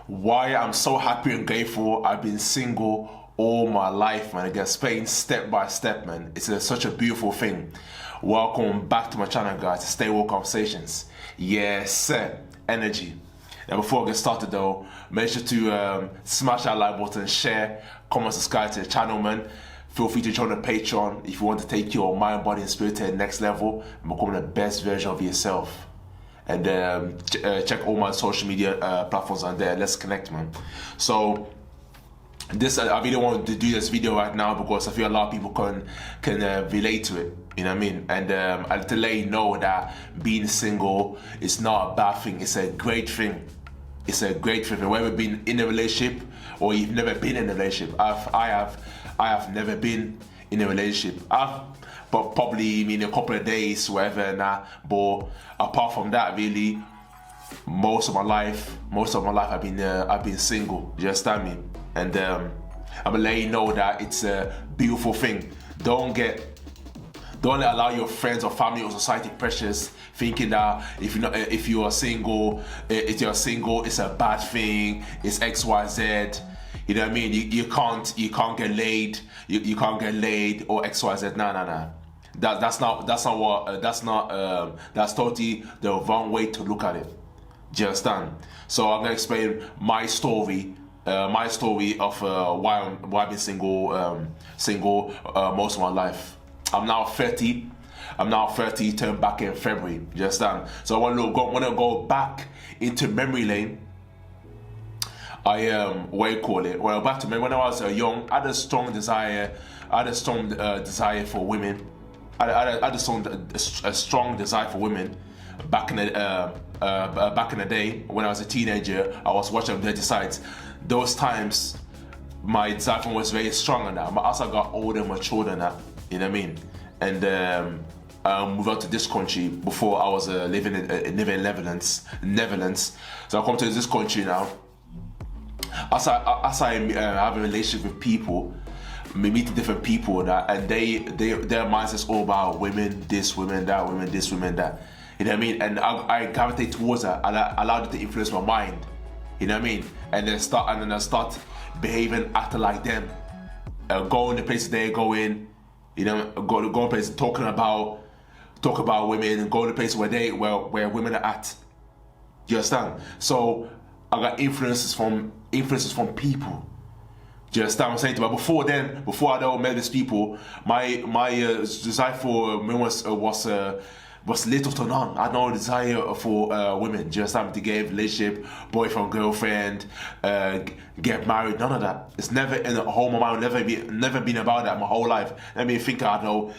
why I'm so happy and grateful I've been single all my life, man. I get explained step by step, man. It's such a beautiful thing. Welcome back to my channel, guys. Stay Woke Conversations. Yes, sir. Energy. And before I get started though, make sure to smash that like button, share, comment, subscribe to the channel, man. Feel free to join the Patreon if you want to take your mind, body, and spirit to the next level and become the best version of yourself. And check all my social media platforms on there. Let's connect, man. So I really want to do this video right now because I feel a lot of people can relate to it. You know what I mean? And I to let you know that being single is not a bad thing. It's a great thing. It's a great thing. Whether you've been in a relationship or you've never been in a relationship, I have never been in a relationship. But probably in a couple of days, whatever. But apart from that, really, most of my life, I've been single. You understand me? And I'm gonna let you know that it's a beautiful thing. Don't allow your friends or family or society pressures thinking that if you are single, it's a bad thing. It's X, Y, Z. You know what I mean? You can't get laid. You can't get laid or X, Y, Z. Nah. That's totally the wrong way to look at it. Do you understand? So I'm gonna explain my story of why I've been single most of my life. I'm now 30. Turned back in February. Do you understand? So I want to go back into memory lane. When I was young, I had a strong desire. For women. I had a strong desire for women back in the day when I was a teenager. I was watching Dirty Sides. Those times, my desire for women was very strong on that. But as I got older and matured on that, you know what I mean? And I moved out to this country. Before I was living in Netherlands. So I come to this country now. As I have a relationship with people, meeting different people, and their mindset's all about women, this, women, that, women, this, women, that. You know what I mean? And I gravitate towards that. I allow it to influence my mind. You know what I mean? And then I start behaving, acting like them. Going the places they go in. You know, go to places talk about women, and go to places where women are at. You understand? So I got influences from people. Do you understand what I'm saying? But before I met these people, my desire for women was little to none. I had no desire for women. Do you understand? To get a relationship, boyfriend, girlfriend, get married, none of that. It's never in the whole my mind, never been about that my whole life. Let me think. I know.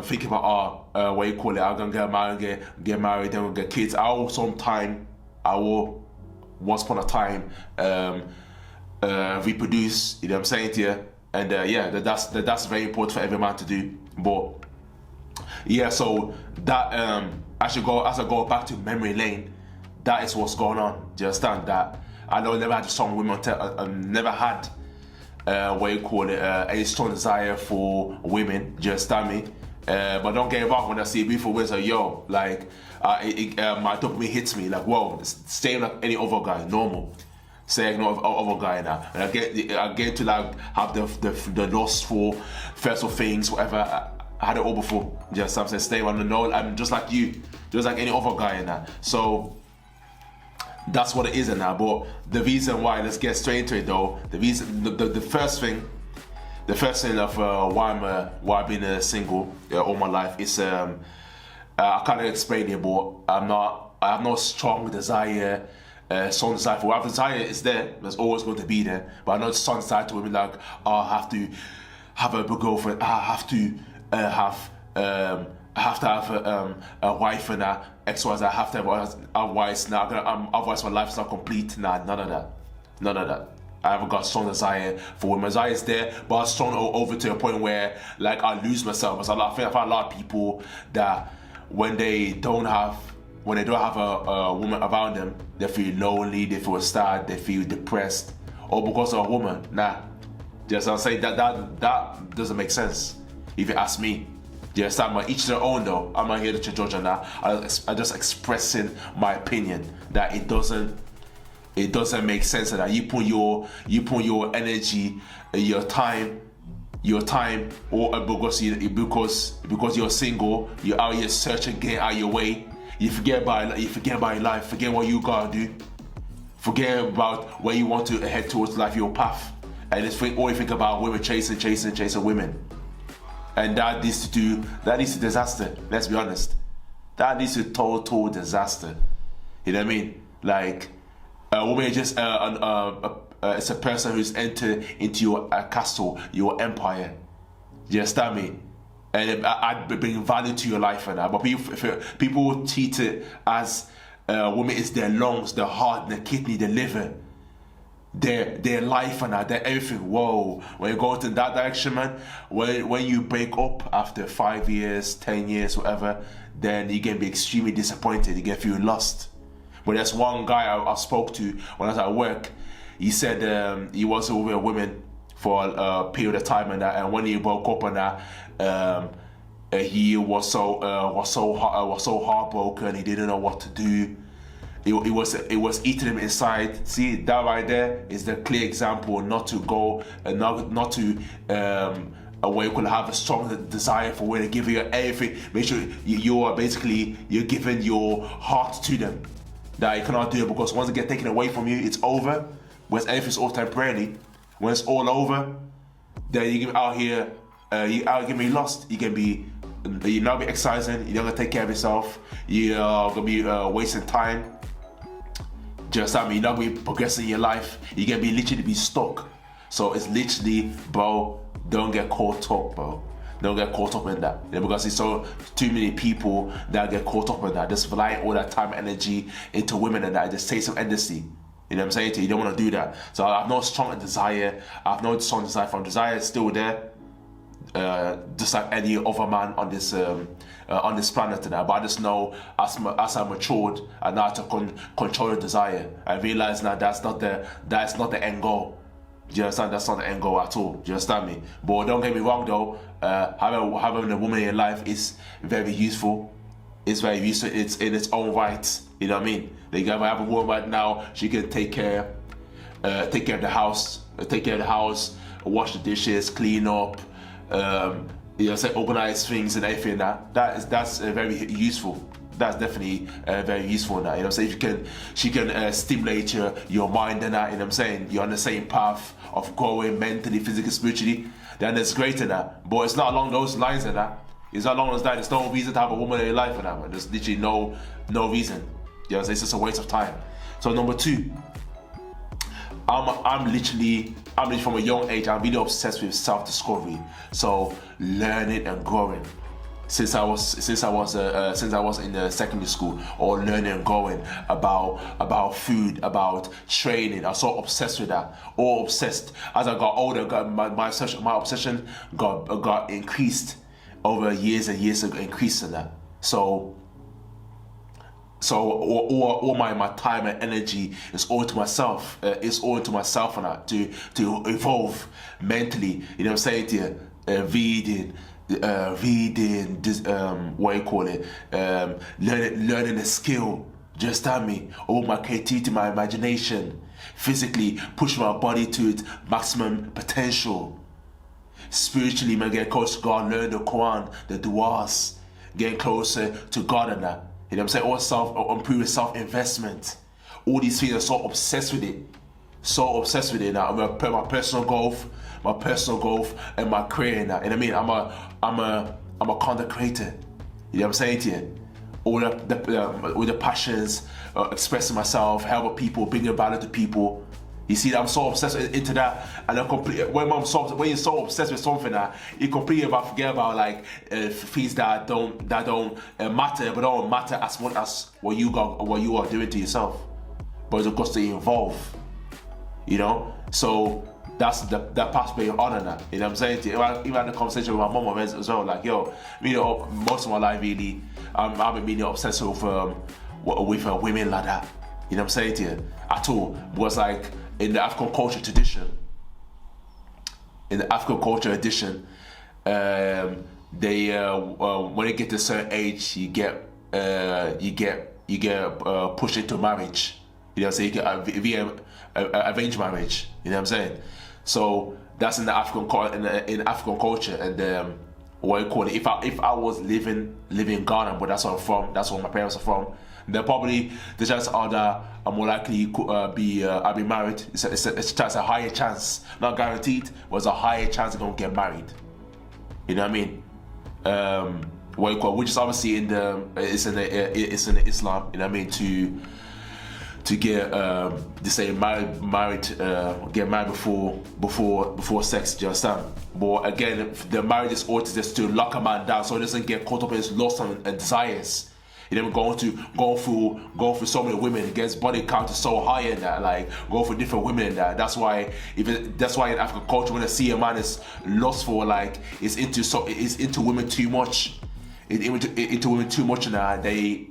Think about what you call it. I'm gonna get married, then we'll get kids. Once upon a time, reproduce. You know what I'm saying to you? And that's very important for every man to do. But yeah, so that as I go back to memory lane, that is what's going on. Do you understand that? I know I never had a strong women. I never had a strong desire for women. Do you understand me? But don't get involved when I see beautiful women. So yo, like my dopamine hits me like, whoa, staying like any other guy, normal. Say no other guy now, and I get to like have the lust for first of things, whatever. I had it all before. Just I'm saying, stay on the know. I'm just like you, just like any other guy in that. So that's what it is in that. But the reason why, let's get straight into it though. The first thing of why I've been single all my life is I can't explain it, but I have no strong desire. Strong desire for women. Desire is there. There's always going to be there. But I know strong desire to women like, oh, I have to have a girlfriend. I have to have a wife and a ex-wife. I have to have a wife now. Otherwise, my life is not complete. Nah, none of that. I haven't got strong desire for women. Desire is there, but I'm strong over to a point where like I lose myself. Because I find a lot of people that when they don't have a woman around them, they feel lonely, they feel sad, they feel depressed, all because of a woman. Nah, just I'm saying that doesn't make sense if you ask me. You understand? But each their own though. I'm not here to judge on that. I'm just expressing my opinion that it doesn't It doesn't make sense that you put your energy, your time, or because you're single, you're out here searching, getting out of your way. You forget about your life, forget what you gotta do, forget about where you want to head towards life, your path, and all you think about women chasing women, and that leads to disaster. Let's be honest, that leads to total disaster. You know what I mean? Like, a woman is just it's a person who's entered into your castle, your empire. You understand me? And I bring value to your life and that. But people treat it as women is their lungs, their heart, their kidney, their liver, their life and that, their everything. Whoa! When you go into that direction, man, when you break up after 5 years, 10 years, whatever, then you can be extremely disappointed. You can feel lost. But there's one guy I spoke to when I was at work. He said he was with a woman for a period of time and that, and when he broke up and that, he was so heartbroken. He didn't know what to do. It was eating him inside. See, that right there is the clear example not to go and not to where you could have a strong desire for where to give you everything. Make sure you're giving your heart to them. That you cannot do it, because once it gets taken away from you, it's over. When everything's all temporarily, when it's all over, then you get out here, you can be lost. You not be exercising. You're not gonna take care of yourself. You're gonna be wasting time. Just you're not gonna be progressing in your life. You're gonna be literally stuck. So it's literally, bro, don't get caught up, bro. Don't get caught up in that. Because it's too many people that get caught up in that. Just relying all that time and energy into women and that. Just take some endlessly. You know what I'm saying to you? You don't want to do that. So I have no strong desire. From desire is still there. Just like any other man on this planet and that. But I just know as I matured and now to control the desire, I realize now that's not the end goal. Do you understand? That's not the end goal at all. Do you understand me? But don't get me wrong though, having a woman in your life is very useful. It's very useful. It's in its own right. You know what I mean? Like, if I have a woman right now, she can take care of the house, wash the dishes, clean up, organize things and everything. That's very useful. That's definitely very useful in that. You know what I'm saying? She can stimulate your mind and that. You know what I'm saying? You're on the same path of growing mentally, physically, spiritually. Then it's great in that. But it's not along those lines in that. It's not along those lines. There's no reason to have a woman in your life in that, man. There's literally no reason. You know what I'm saying? It's just a waste of time. So number 2, I'm literally from a young age, I'm really obsessed with self-discovery. So learning and growing. Since I was in the secondary school, or learning and growing about food, about training, I was so obsessed with that. All obsessed. As I got older, my obsession got increased over years and years ago, increased in that. So all my time and energy is all into myself. It's all into myself and that to evolve mentally. You know what I'm saying to you? Reading, learning a skill. Just tell me, all my creativity, my imagination, physically push my body to its maximum potential. Spiritually, man, get close to God, learn the Quran, the du'as, getting closer to God and that. You know what I'm saying? All improve self-investment. All these things, I'm so obsessed with it. Now. I'm gonna put my personal growth and my career in that. And I mean, I'm a content creator. You know what I'm saying to you? All the passions, expressing myself, helping people, bringing value to people. You see, I'm so obsessed into that, and when you're so obsessed with something, you completely forget about like things that don't matter, but don't matter as much as what you are doing to yourself. But it's of course they involve, you know. So that's that pathway on and that. You know what I'm saying? Even had the conversation with my mom as well. Like, yo, you know, most of my life really, I've been really obsessed with women like that. You know what I'm saying to you? At all. Was like in the African culture tradition. They when you get to a certain age, you get pushed into marriage. You know what I'm saying? Via arranged marriage. You know what I'm saying? So that's in the in African culture, and what you call it. If I was living in Ghana, but that's where I'm from. That's where my parents are from. Then probably the chances are that I'm more likely I'll be married. It's a higher chance, not guaranteed, but it's a higher chance I'm gonna get married. You know what I mean? What you call, which is obviously it's in the Islam. You know what I mean? To get get married before sex. Do you understand? But again, the marriage is always just to lock a man down so he doesn't get caught up in his lust and desires. You know, going through so many women, it gets body count is so high in that, like go for different women in that. That's why in African culture, when I see a man is lustful, like is into women too much, into women too much, and that they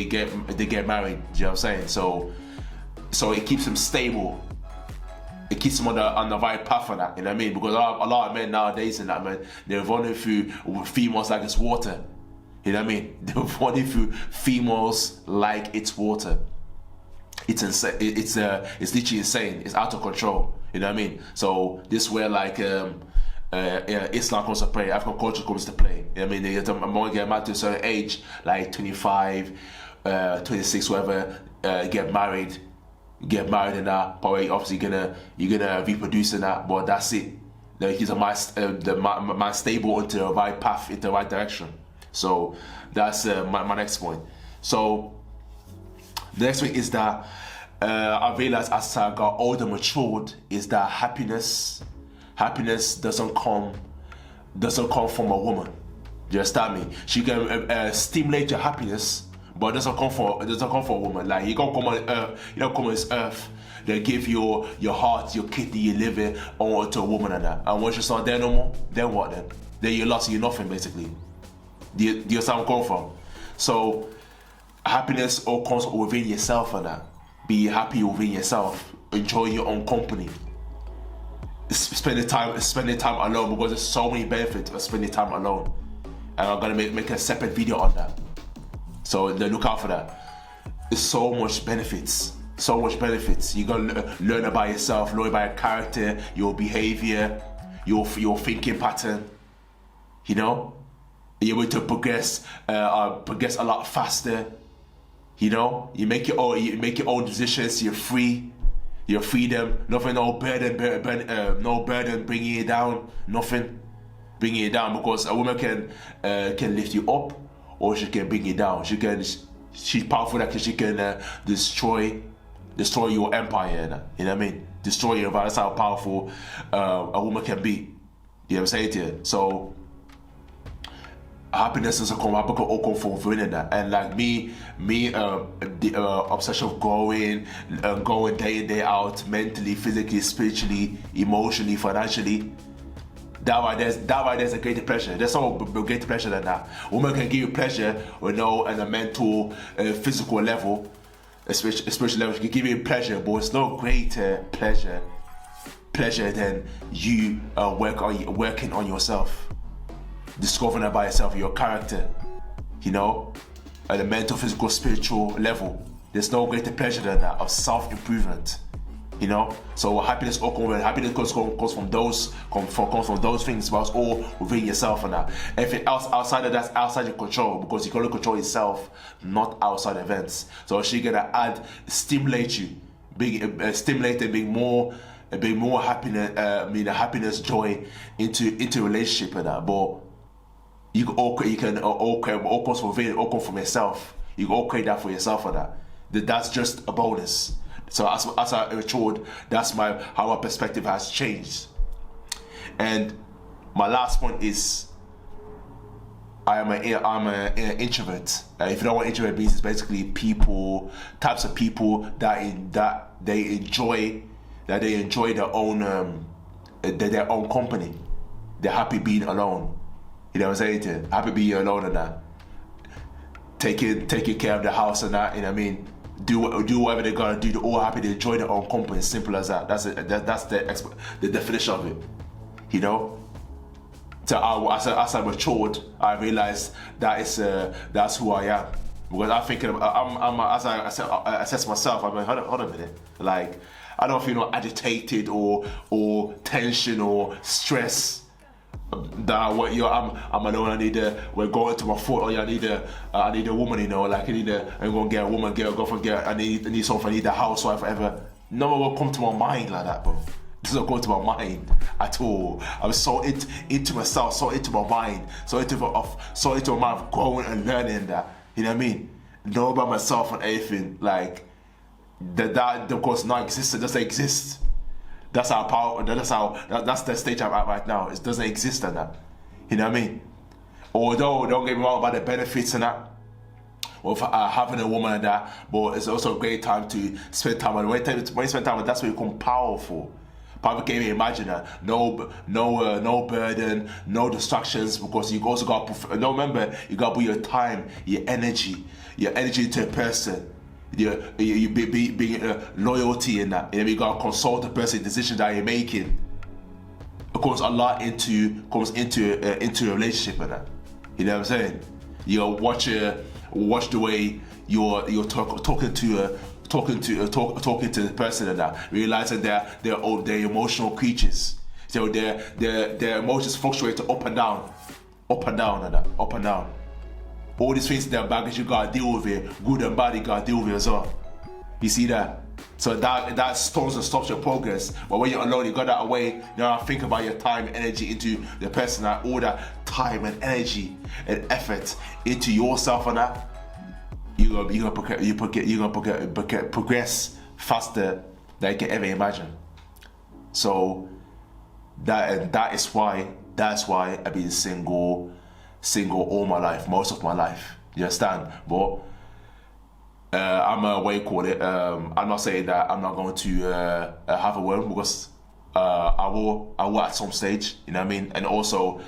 get married. Do you know what I'm saying? So it keeps them stable. It keeps them on the right path for that. You know what I mean? Because a lot of men nowadays, and that, man, they're running through females like it's water. You know what I mean? They're running through females like it's water. It's insane. It's literally insane. It's out of control. You know what I mean? So this is where like Islam comes to play, African culture comes to play. You know what I mean? The more you get married to a certain age, like 25, 26, whatever, get married and that. Probably obviously you're gonna reproduce in that, but that's it. Like he's my stable into the right path, into the right direction. So that's my next point. So the next thing is that I realized as I got older, matured, is that happiness doesn't come from a woman. Do you understand me? She can stimulate your happiness, but it doesn't come from a woman. Like you don't come on earth, come on this earth. They give your heart, your kidney, your liver over to a woman and that. And once you're not there no more, then what then? Then you're lost, you're nothing basically. Do you understand where I'm coming from? So happiness all comes within yourself and that. Be happy within yourself. Enjoy your own company. Spending time alone, because there's so many benefits of spending time alone. And I'm gonna make a separate video on that. So look out for that. There's so much benefits. You're gonna learn about yourself, learn about your character, your behavior, your thinking pattern. You know? You're able to progress a lot faster. You know, you make your own decisions. You're free. Your freedom. Nothing, no burden bringing you down. Nothing bringing you down, because a woman can lift you up, or she can bring you down. She's powerful that she can destroy your empire. You know what I mean? Destroy your environment. That's how powerful a woman can be. You know what I'm saying to you? So happiness doesn't come from within that. And like the obsession of going day in, day out, mentally, physically, spiritually, emotionally, financially. That right there's a greater pleasure. There's no greater pleasure than that. Woman can give you pleasure, on a mental, physical level, a spiritual level. She can give you pleasure, but it's no greater pleasure than you working on yourself. Discovering about yourself, your character, at a mental, physical, spiritual level. There's no greater pleasure than that of self-improvement. So happiness comes from those things, but it's all within yourself and that. Everything else outside of that's outside your control, because you can only control yourself, not outside events. So she's gonna stimulate you, being more happiness, joy into relationship and that. But you can all comes within, all comes from yourself. You can all create that for yourself and that. That's just a bonus. So as I matured, that's how my perspective has changed. And my last point is, I'm an introvert. If you don't know what introvert means, it's basically types of people that they enjoy their own company. They're happy being alone. You know what I'm saying? Happy being alone and that. Taking care of the house and that. You know what I mean? Do whatever they're gonna do. They're all happy. They enjoy their own company. Simple as that. That's the definition of it. So as I matured, I realized that's who I am. Because I'm thinking, as I assess myself, I'm like, hold on a minute. Like, I don't feel agitated or tension or stress. That what I'm alone. We're going to my foot. Oh yeah, I need a woman. Like I'm gonna get a woman, I need something. I need a house, or whatever. No one will come to my mind like that, bro. It doesn't go to my mind at all. I'm so into myself, so into my mind, so into my mind of growing and learning that. You know what I mean? Know about myself and everything. Like that of course not exists. It doesn't exist. That's our power. That's the stage I'm at right now. It doesn't exist in that. You know what I mean? Although don't get me wrong about the benefits and that, of having a woman and that, but it's also a great time to spend time. And when you spend time, that's when you become powerful. Probably can't even imagine that. No burden, no distractions, because you also got. Remember, you got to put your time, your energy into a person. You be loyalty in that. You got to consult the person, decision that you're making. It comes a lot into a relationship in that. You know what I'm saying? You watch the way you're talking to the person and that, realizing they're emotional creatures. So their emotions fluctuate up and down and that, up and down. All these things, their baggage, you gotta deal with it. Good and bad, you gotta deal with it as well. You see that? So that stalls and stops your progress. But when you're alone, you got that away. Think about your time and energy into the person. All that time and energy and effort into yourself and that. You're gonna progress faster than you can ever imagine. So that's why I've been single all my life, most of my life. You understand? But I'm I'm not saying that I'm not going to have a woman, because I will at some stage. You know what I mean? And also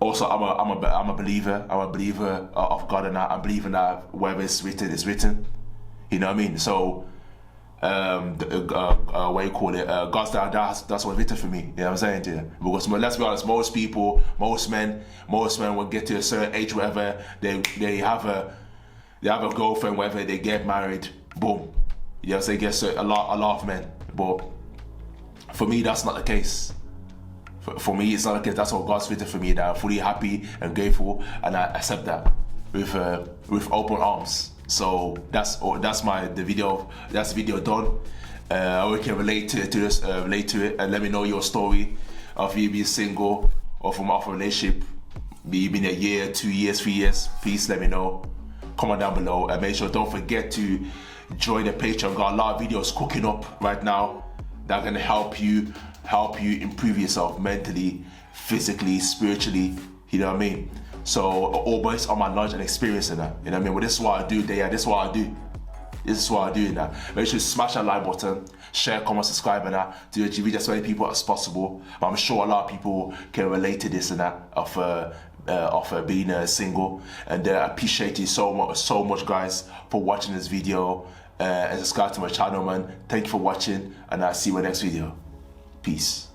I'm a believer. I'm a believer of God, and I believe in that wherever it's written, it's written. You know what I mean? So God's that's what's written for me. You know what I'm saying to you? Because let's be honest, most men will get to a certain age, wherever they have a girlfriend, whether they get married, boom. You know what I'm saying? Guess a lot of men. But for me, that's not the case. For me, it's not the case. That's what God's written for me. That I'm fully happy and grateful, and I accept that with open arms. So that's the video done. We can relate to it, and let me know your story of you being single or from off a relationship. You've been a year, 2 years, 3 years. Please let me know. Comment down below, and make sure don't forget to join the Patreon. Got a lot of videos cooking up right now that are gonna help you improve yourself mentally, physically, spiritually. You know what I mean? So all based on my knowledge and experience in that. You know what I mean? Well, this is what I do. This is what I do in that. Make sure you smash that like button, share, comment, subscribe, and that to reach as many people as possible. But I'm sure a lot of people can relate to this and that of being single. And I appreciate you so much, guys, for watching this video. And subscribe to my channel, man. Thank you for watching, and I'll see you in my next video. Peace.